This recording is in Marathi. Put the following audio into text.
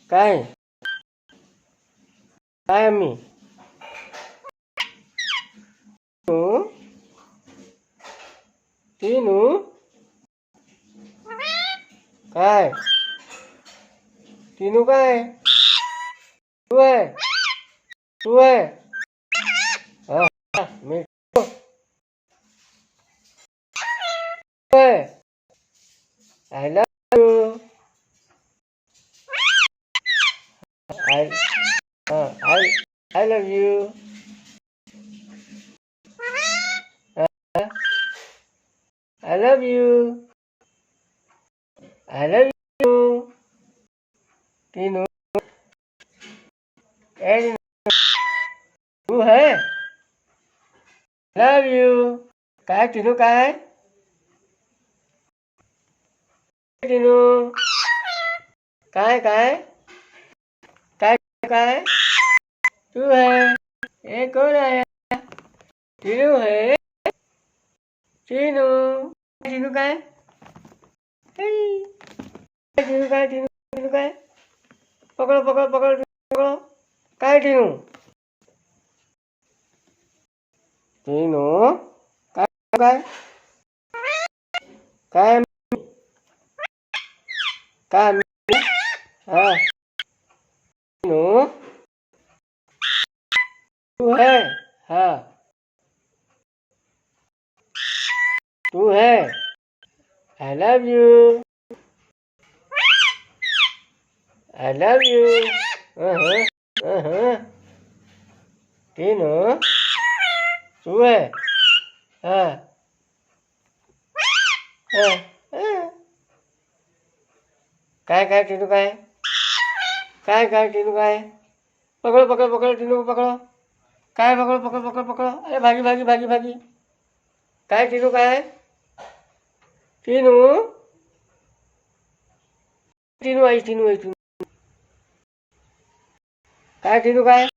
काय काय आम्ही टीनू काय टीनू काय तू आहे तू आहे हा मी I love you I I I love you I love you I love you Tinu ए तू है लव यू काय टीनू काय टीनू काय काय काय काय तू है ये कौन आया टीनू है टीनू टीनू काय टीनू काय टीनू टीनू काय पकड़ो पकड़ो पकड़ो पकड़ो काय टीनू टीनू काय काय काय काय हाँ टीनू तू है हाँ तू है I love you I love you Tinu तू है हाँ काय काय टीनू काय टीनू काय पकड़ो पकड़ो पकड़ो टीनू को पकड़ो काय पकड़ो पकड़ो पकड़ो पकड़ो अरे भागी भागी भागी भागी काय टीनू काय टीनू टीनू आई टीनू आई टीनू काय टीनू काय